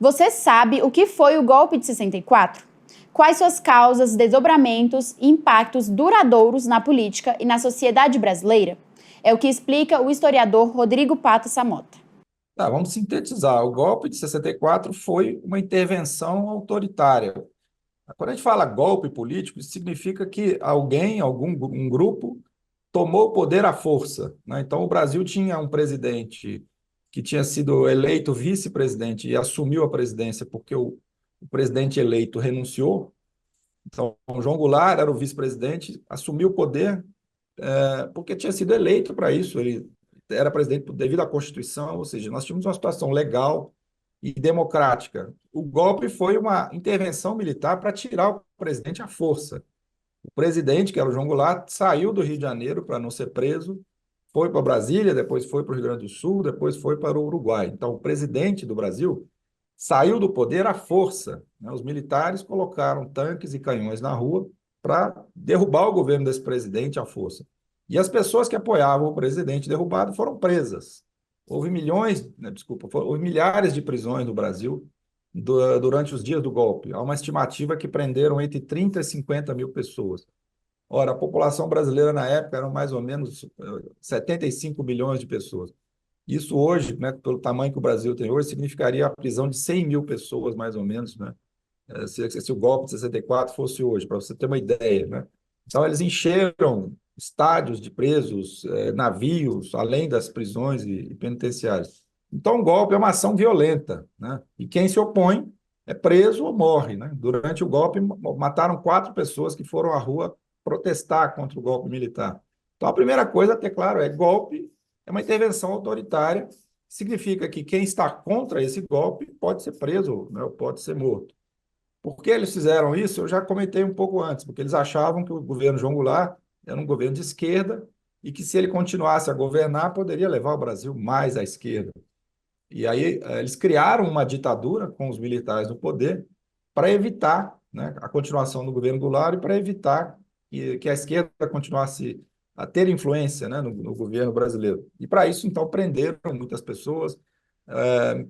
Você sabe o que foi o golpe de 64? Quais suas causas, desdobramentos e impactos duradouros na política e na sociedade brasileira? É o que explica o historiador Rodrigo Pato Samota. Tá, vamos sintetizar. O golpe de 64 foi uma intervenção autoritária. Quando a gente fala golpe político, isso significa que um grupo, tomou o poder à força, né? Então, o Brasil tinha um presidente que tinha sido eleito vice-presidente e assumiu a presidência porque o presidente eleito renunciou. Então, o João Goulart era o vice-presidente, assumiu o poder porque tinha sido eleito para isso. Ele era presidente devido à Constituição, ou seja, nós tínhamos uma situação legal e democrática. O golpe foi uma intervenção militar para tirar o presidente à força. O presidente, que era o João Goulart, saiu do Rio de Janeiro para não ser preso, foi para Brasília, depois foi para o Rio Grande do Sul, depois foi para o Uruguai. Então, o presidente do Brasil saiu do poder à força, né? Os militares colocaram tanques e canhões na rua para derrubar o governo desse presidente à força. E as pessoas que apoiavam o presidente derrubado foram presas. Houve milhões, né, desculpa, houve milhares de prisões no Brasil durante os dias do golpe. Há uma estimativa que prenderam entre 30 e 50 mil pessoas. Ora, a população brasileira na época eram mais ou menos 75 milhões de pessoas. Isso hoje, né, pelo tamanho que o Brasil tem hoje, significaria a prisão de 100 mil pessoas, mais ou menos, né? Se o golpe de 64 fosse hoje, para você ter uma ideia, né? Então, eles encheram estádios de presos, navios, além das prisões e penitenciárias. Então, o golpe é uma ação violenta, né? E quem se opõe é preso ou morre, né? Durante o golpe, mataram 4 pessoas que foram à rua protestar contra o golpe militar. Então, a primeira coisa a ter claro é golpe é uma intervenção autoritária, significa que quem está contra esse golpe pode ser preso, né, ou pode ser morto. Por que eles fizeram isso? Eu já comentei um pouco antes, porque eles achavam que o governo João Goulart era um governo de esquerda e que se ele continuasse a governar, poderia levar o Brasil mais à esquerda. E aí eles criaram uma ditadura com os militares no poder para evitar, né, a continuação do governo Goulart e para evitar que a esquerda continuasse a ter influência, né, no governo brasileiro. E para isso, então, prenderam muitas pessoas,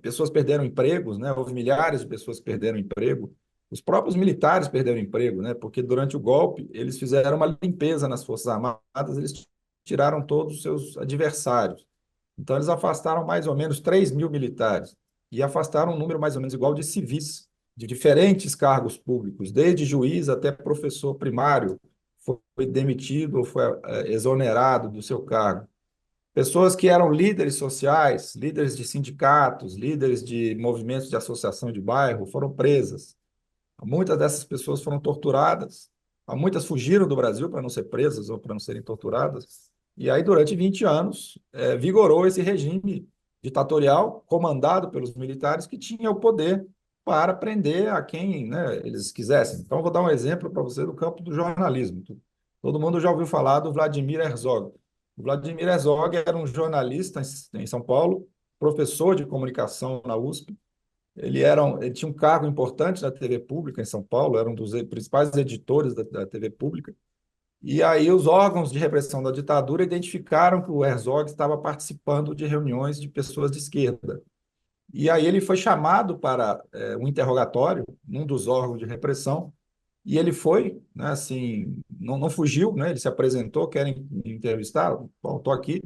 pessoas perderam empregos, né, houve milhares de pessoas que perderam emprego, os próprios militares perderam emprego, né, porque durante o golpe eles fizeram uma limpeza nas Forças Armadas, eles tiraram todos os seus adversários. Então, eles afastaram mais ou menos 3 mil militares e afastaram um número mais ou menos igual de civis, de diferentes cargos públicos, desde juiz até professor primário, foi demitido ou foi exonerado do seu cargo. Pessoas que eram líderes sociais, líderes de sindicatos, líderes de movimentos de associação de bairro, foram presas. Muitas dessas pessoas foram torturadas, muitas fugiram do Brasil para não ser presas ou para não serem torturadas. E aí, durante 20 anos, vigorou esse regime ditatorial comandado pelos militares que tinha o poder para prender a quem, né, eles quisessem. Então, vou dar um exemplo para você do campo do jornalismo. Todo mundo já ouviu falar do Vladimir Herzog. O Vladimir Herzog era um jornalista em São Paulo, professor de comunicação na USP. Ele tinha um cargo importante na TV pública em São Paulo, era um dos principais editores da TV pública. E aí os órgãos de repressão da ditadura identificaram que o Herzog estava participando de reuniões de pessoas de esquerda. E aí ele foi chamado para um interrogatório num dos órgãos de repressão, e ele foi, né, assim, não fugiu, né, ele se apresentou, querem me entrevistar, bom, estou aqui,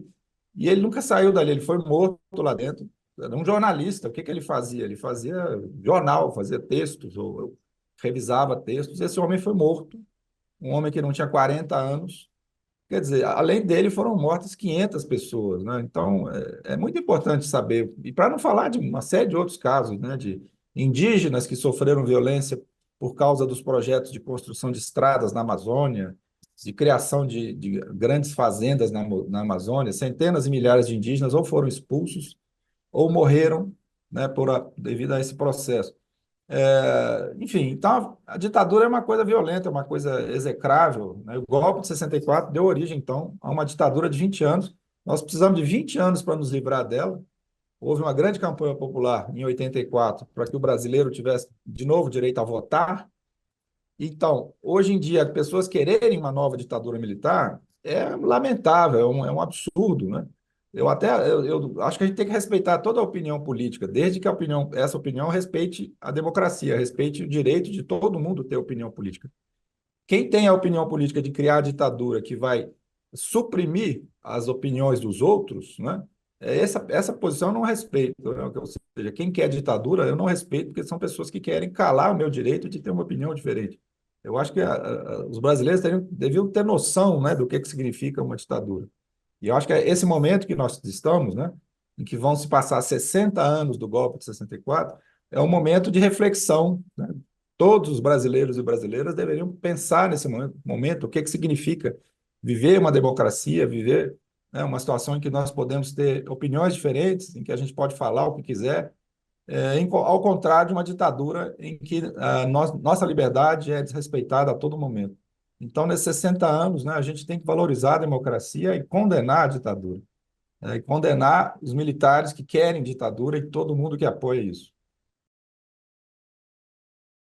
e ele nunca saiu dali, ele foi morto lá dentro. Era um jornalista, o que ele fazia? Ele fazia jornal, fazia textos, ou revisava textos, esse homem foi morto, um homem que não tinha 40 anos, quer dizer, além dele foram mortas 500 pessoas, né? Então, é muito importante saber, e para não falar de uma série de outros casos, né, de indígenas que sofreram violência por causa dos projetos de construção de estradas na Amazônia, de criação de grandes fazendas na Amazônia, centenas e milhares de indígenas ou foram expulsos ou morreram, né, devido a esse processo. Enfim, então a ditadura é uma coisa violenta, é uma coisa execrável, né? O golpe de 64 deu origem, então, a uma ditadura de 20 anos. Nós precisamos de 20 anos para nos livrar dela. Houve uma grande campanha popular em 84 para que o brasileiro tivesse de novo direito a votar. Então, hoje em dia, pessoas quererem uma nova ditadura militar é lamentável, é um absurdo, né? eu acho que a gente tem que respeitar toda a opinião política, desde que essa opinião respeite a democracia, respeite o direito de todo mundo ter opinião política. Quem tem a opinião política de criar a ditadura que vai suprimir as opiniões dos outros, né? Essa posição eu não respeito, né? Ou seja, quem quer ditadura eu não respeito, porque são pessoas que querem calar o meu direito de ter uma opinião diferente. Eu acho que os brasileiros deviam ter noção, né, do que significa uma ditadura. E eu acho que é esse momento que nós estamos, né, em que vão se passar 60 anos do golpe de 64, é um momento de reflexão, né? Todos os brasileiros e brasileiras deveriam pensar nesse momento o que significa viver uma democracia, viver, né, uma situação em que nós podemos ter opiniões diferentes, em que a gente pode falar o que quiser, ao contrário de uma ditadura em que nossa liberdade é desrespeitada a todo momento. Então, nesses 60 anos, né, a gente tem que valorizar a democracia e condenar a ditadura, né, e condenar os militares que querem ditadura e todo mundo que apoia isso.